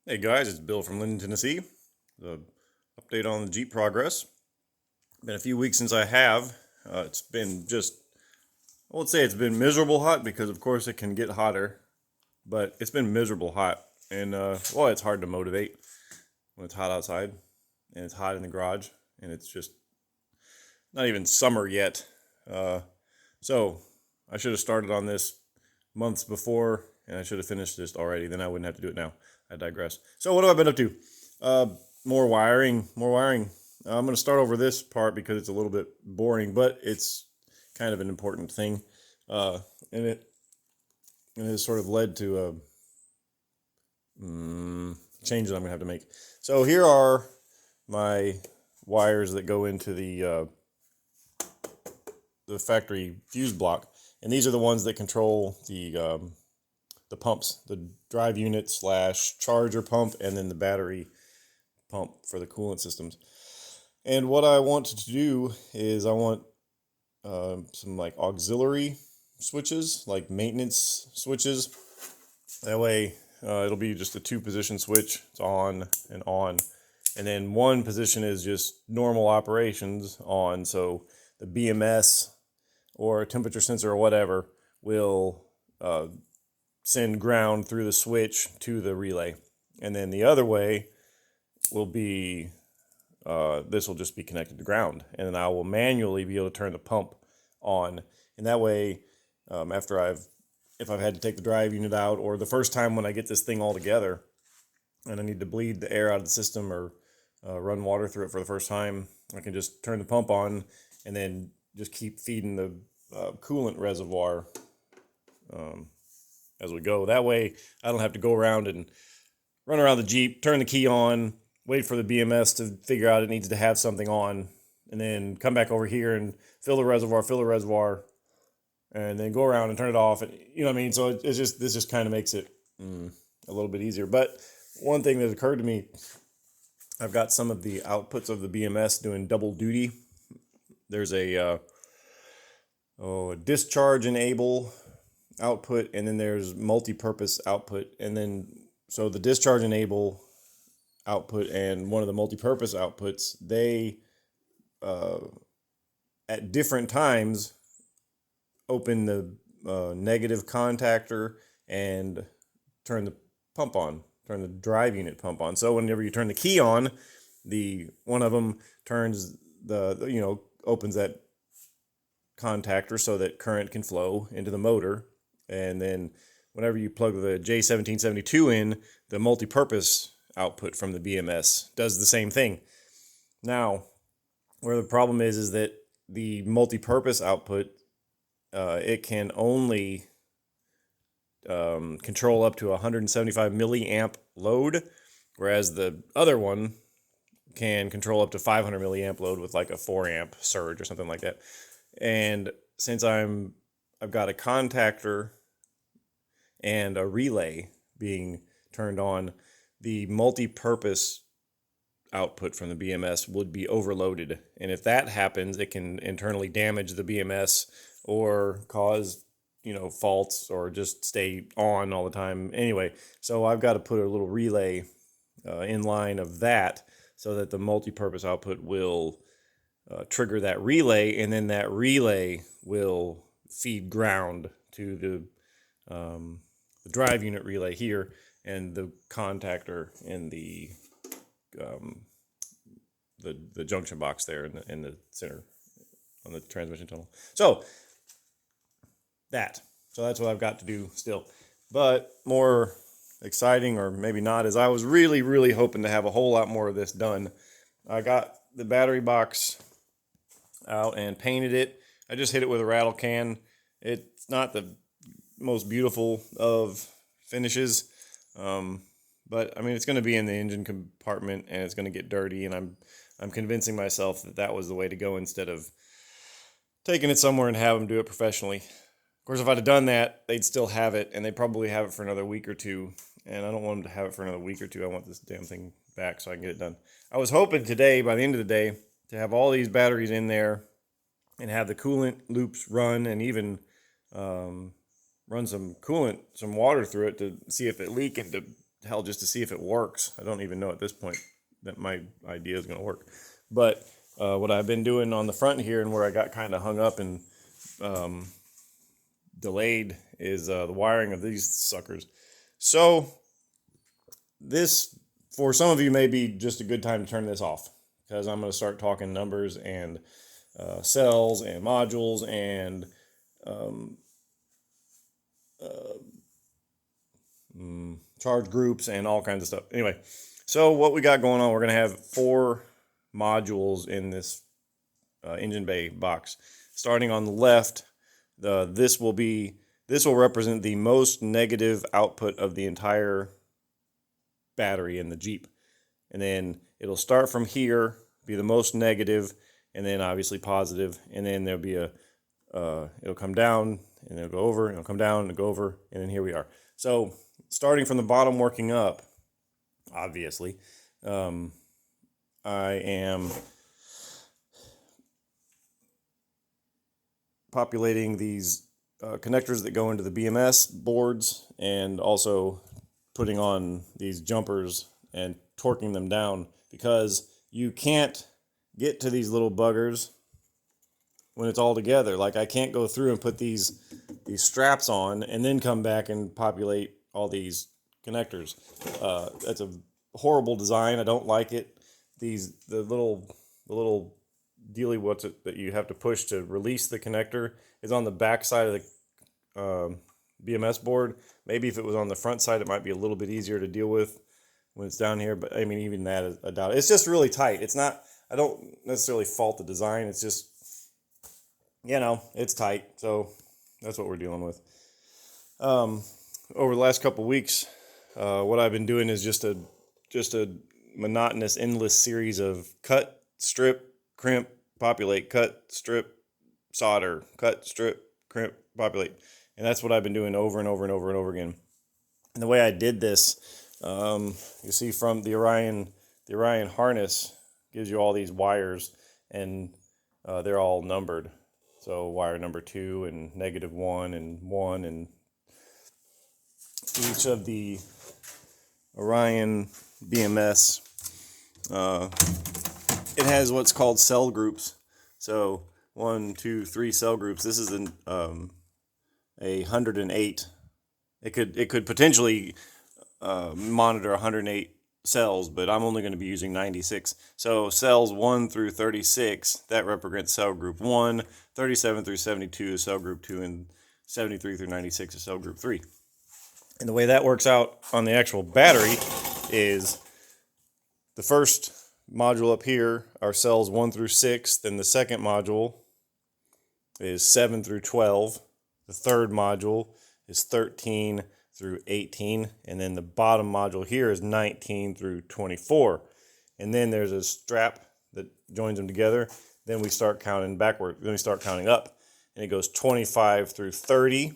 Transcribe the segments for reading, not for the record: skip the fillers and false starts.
Hey guys, it's Bill from Linden, Tennessee. The update on the Jeep progress. Been a few weeks since I have. It's been just, I won't say it's been miserable hot because of course it can get hotter, but it's been miserable hot. And well, it's hard to motivate when it's hot outside and it's hot in the garage and it's just not even summer yet. Uh, so I should have started on this months before and I should have finished this already. Then I wouldn't have to do it now. I digress. So what have I been up to? Uh, more wiring, more wiring. I'm going to start over this part because it's a little bit boring, but it's kind of an important thing. Uh, and it has sort of led to a change that I'm going to have to make. So here are my wires that go into the factory fuse block, and these are the ones that control the pumps, the drive unit slash charger pump, and then the battery pump for the coolant systems. And what I want to do is I want some like auxiliary switches, like maintenance switches. That way it'll be just a 2-position switch. It's on and on. And then one position is just normal operations on. So the BMS or a temperature sensor or whatever will send ground through the switch to the relay. And then the other way will be, this will just be connected to ground. And then I will manually be able to turn the pump on. And that way, if I've had to take the drive unit out, or the first time when I get this thing all together and I need to bleed the air out of the system or run water through it for the first time, I can just turn the pump on and then just keep feeding the coolant reservoir as we go. That way I don't have to go around and run around the Jeep, turn the key on, wait for the BMS to figure out it needs to have something on, and then come back over here and fill the reservoir, and then go around and turn it off. And you know what I mean? So it's just, this just kind of makes it a little bit easier. But one thing that occurred to me, I've got some of the outputs of the BMS doing double duty. There's a discharge enable output, and then there's multi-purpose output. And then so the discharge enable output and one of the multi-purpose outputs, they at different times open the negative contactor and turn the pump on, turn the drive unit pump on. So whenever you turn the key on, the one of them turns the opens that contactor so that current can flow into the motor. And then whenever you plug the J1772 in, the multi-purpose output from the BMS does the same thing. Now, where the problem is that the multi-purpose output, it can only control up to 175 milliamp load, whereas the other one can control up to 500 milliamp load with like a 4 amp surge or something like that. And since I've got a contactor and a relay being turned on, the multi-purpose output from the BMS would be overloaded. And if that happens, it can internally damage the BMS or cause, faults or just stay on all the time. Anyway, so I've got to put a little relay in line of that so that the multi-purpose output will trigger that relay, and then that relay will feed ground to the drive unit relay here, and the contactor in the junction box there in the center on the transmission tunnel. So that's what I've got to do still. But more exciting, or maybe not, is I was really hoping to have a whole lot more of this done. I got the battery box out and painted it. I just hit it with a rattle can. It's not the most beautiful of finishes, but I mean, it's going to be in the engine compartment and it's going to get dirty, and I'm convincing myself that that was the way to go instead of taking it somewhere and have them do it professionally. Of course, if I'd have done that, they'd still have it, and they'd probably have it for another week or two, and I don't want them to have it for another week or two. I want this damn thing back so I can get it done. I was hoping today, by the end of the day, to have all these batteries in there and have the coolant loops run, and even run some coolant, some water through it to see if it leaks, and to hell, just to see if it works. I don't even know at this point that my idea is going to work. But what I've been doing on the front here, and where I got kind of hung up and delayed, is the wiring of these suckers. So this, for some of you, may be just a good time to turn this off, because I'm going to start talking numbers and cells and modules and charge groups and all kinds of stuff. Anyway, so what we got going on, we're going to have 4 modules in this engine bay box. Starting on the left, this will represent the most negative output of the entire battery in the Jeep. And then it'll start from here, be the most negative, and then obviously positive, and then there'll be it'll come down, and it'll go over, and it'll come down, and it'll go over, and then here we are. So starting from the bottom, working up, obviously, I am populating these connectors that go into the BMS boards, and also putting on these jumpers and torquing them down, because you can't get to these little buggers when it's all together. Like, I can't go through and put these straps on and then come back and populate all these connectors. That's a horrible design. I don't like it. The little dealy that you have to push to release the connector is on the back side of the BMS board. Maybe if it was on the front side, it might be a little bit easier to deal with when it's down here. But I mean, even that is a doubt. It's just really tight. It's not, I don't necessarily fault the design. It's just, it's tight. So that's what we're dealing with. Over the last couple weeks, what I've been doing is just a monotonous, endless series of cut, strip, crimp, populate, cut, strip, solder, cut, strip, crimp, populate. And that's what I've been doing over and over and over and over again. And the way I did this, you see from the Orion harness gives you all these wires, and they're all numbered. So wire number 2 and -1 and 1, and each of the Orion BMS, it has what's called cell groups. So 1, 2, 3 cell groups. This is a 108. It could potentially monitor 108 cells, but I'm only going to be using 96. So cells 1 through 36, that represents cell group 1, 37 through 72 is cell group 2, and 73 through 96 is cell group 3. And the way that works out on the actual battery is the first module up here are cells 1 through 6, then the second module is 7 through 12, the third module is 13 through 18, and then the bottom module here is 19 through 24. And then there's a strap that joins them together. Then we start counting backward. Then we start counting up, and it goes 25 through 30,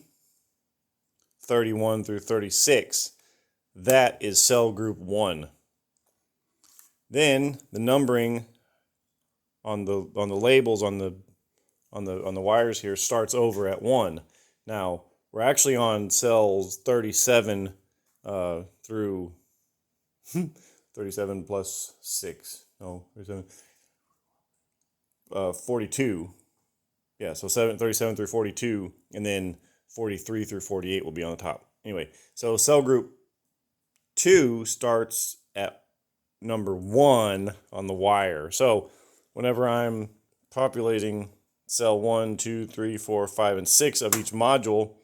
31 through 36. That is cell group 1. Then the numbering on the labels on the wires here starts over at 1. Now we're actually on cells 37 through 37 plus 6. No, 37. 42. Yeah, so 37 through 42, and then 43 through 48 will be on the top. Anyway, so cell group 2 starts at number 1 on the wire. So whenever I'm populating cell 1, 2, 3, 4, 5, and 6 of each module,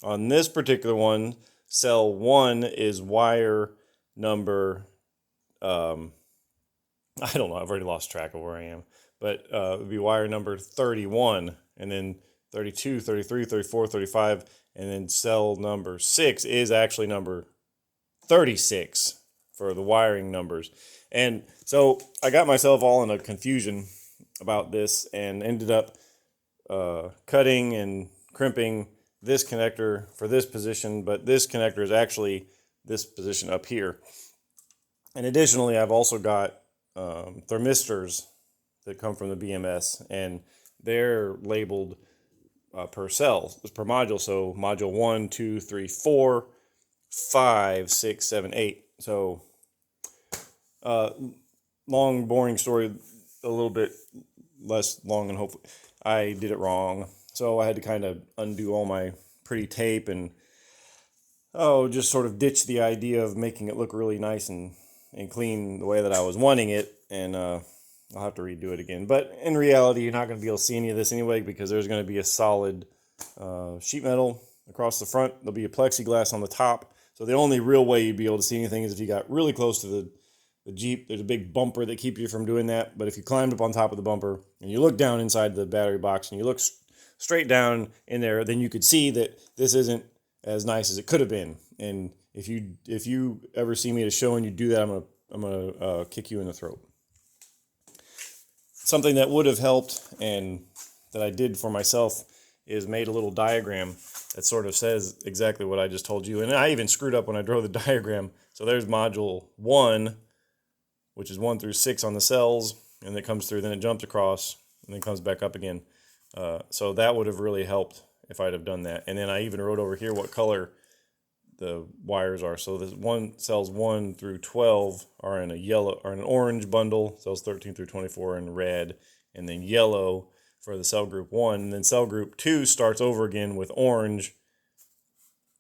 on this particular one, cell 1 is wire number, I don't know, I've already lost track of where I am, but it would be wire number 31, and then 32, 33, 34, 35, and then cell number 6 is actually number 36 for the wiring numbers. And so I got myself all in a confusion about this, and ended up cutting and crimping this connector for this position, but this connector is actually this position up here. And additionally, I've also got thermistors that come from the BMS, and they're labeled per cell, per module. So module 1, 2, 3, 4, 5, 6, 7, 8. So, uh, long, boring story, a little bit less long, and hopefully I did it wrong. So I had to kind of undo all my pretty tape and just sort of ditch the idea of making it look really nice and clean the way that I was wanting it. And I'll have to redo it again. But in reality, you're not going to be able to see any of this anyway because there's going to be a solid sheet metal across the front. There'll be a plexiglass on the top. So the only real way you'd be able to see anything is if you got really close to the Jeep. There's a big bumper that keeps you from doing that. But if you climbed up on top of the bumper and you look down inside the battery box and you look straight down in there, then you could see that this isn't as nice as it could have been. And if you ever see me at a show and you do that, I'm gonna kick you in the throat. Something that would have helped and that I did for myself is made a little diagram that sort of says exactly what I just told you. And I even screwed up when I drew the diagram. So there's module 1, which is 1 through 6 on the cells, and it comes through, then it jumps across, and then comes back up again. So that would have really helped if I'd have done that. And then I even wrote over here what color the wires are. So the cells 1 through 12 are in a yellow or an orange bundle, cells 13 through 24 in red, and then yellow for the cell group 1. And then cell group 2 starts over again with orange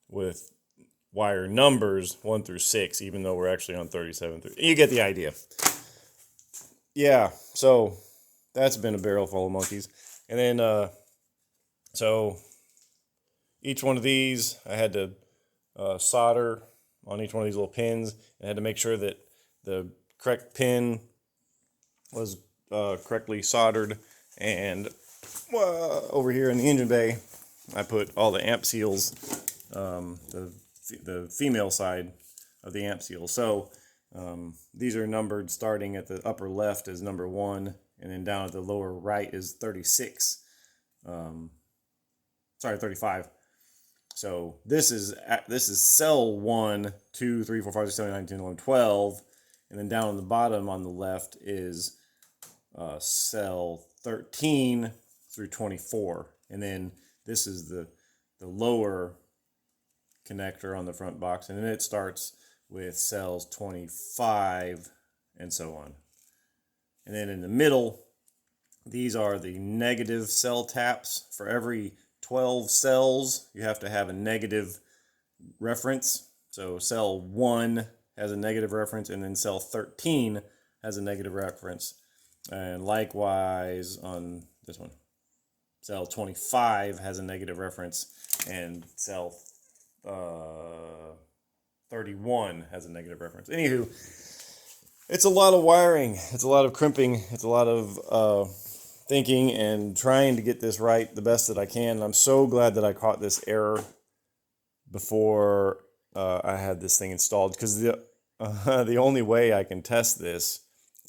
with wire numbers 1 through 6, even though we're actually on 37 through. You get the idea. Yeah, so that's been a barrel full of monkeys. And then so each one of these I had to solder on each one of these little pins. I had to make sure that the correct pin was correctly soldered. And over here in the engine bay, I put all the Ampseals, the female side of the Ampseal. So these are numbered starting at the upper left as number 1, and then down at the lower right is 36. 35. So this is cell 1, 2, 3, 4, 5, 6, 7, 8, 9, 10, 11, 12. And then down on the bottom on the left is cell 13 through 24. And then this is the lower connector on the front box. And then it starts with cells 25 and so on. And then in the middle, these are the negative cell taps. For every 12 cells, you have to have a negative reference. So cell 1 has a negative reference, and then cell 13 has a negative reference. And likewise on this one, cell 25 has a negative reference, and cell 31 has a negative reference. Anywho, it's a lot of wiring. It's a lot of crimping. It's a lot of thinking and trying to get this right the best that I can. And I'm so glad that I caught this error before I had this thing installed, because the only way I can test this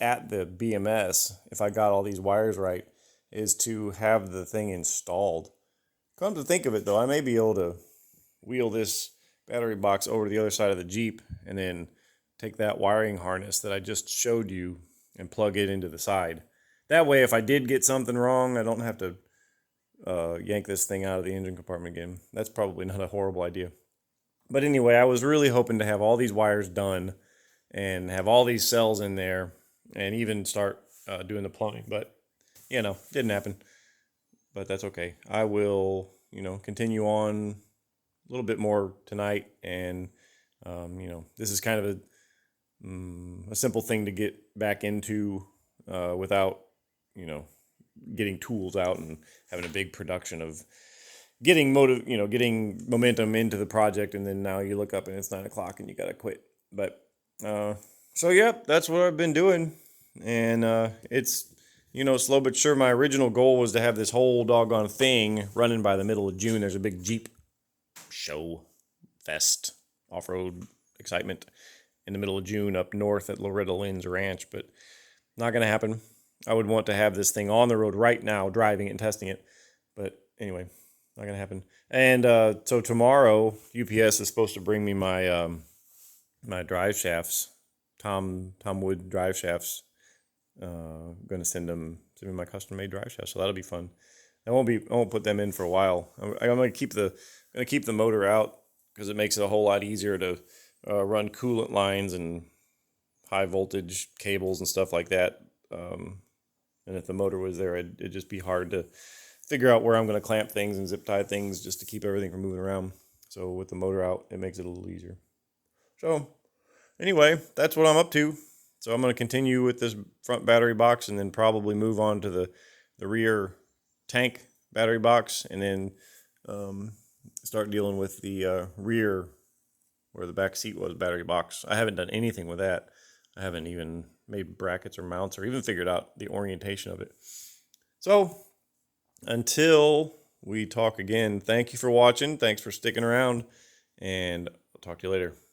at the BMS, if I got all these wires right, is to have the thing installed. Come to think of it, though, I may be able to wheel this battery box over to the other side of the Jeep and then take that wiring harness that I just showed you and plug it into the side. That way, if I did get something wrong, I don't have to yank this thing out of the engine compartment again. That's probably not a horrible idea. But anyway, I was really hoping to have all these wires done and have all these cells in there and even start doing the plumbing. But, didn't happen. But that's okay. I will, continue on a little bit more tonight. And, this is kind of a simple thing to get back into without, getting tools out and having a big production of getting getting momentum into the project. And then now you look up and it's 9 o'clock and you got to quit. But, so yep, that's what I've been doing. And, it's, slow but sure. My original goal was to have this whole doggone thing running by the middle of June. There's a big Jeep show fest, off-road excitement in the middle of June up north at Loretta Lynn's ranch, but not going to happen. I would want to have this thing on the road right now, driving it and testing it. But anyway, not going to happen. And so tomorrow, UPS is supposed to bring me my my drive shafts, Tom Wood drive shafts. Going to send me my custom made drive shafts, so that'll be fun. I won't put them in for a while. I'm going to keep the motor out because it makes it a whole lot easier to run coolant lines and high voltage cables and stuff like that. And if the motor was there, it'd just be hard to figure out where I'm going to clamp things and zip tie things just to keep everything from moving around. So with the motor out, it makes it a little easier. So anyway, that's what I'm up to. So I'm going to continue with this front battery box and then probably move on to the rear tank battery box, and then start dealing with the rear where the back seat was battery box. I haven't done anything with that. I haven't even made brackets or mounts or even figured out the orientation of it. So until we talk again, thank you for watching. Thanks for sticking around, and I'll talk to you later.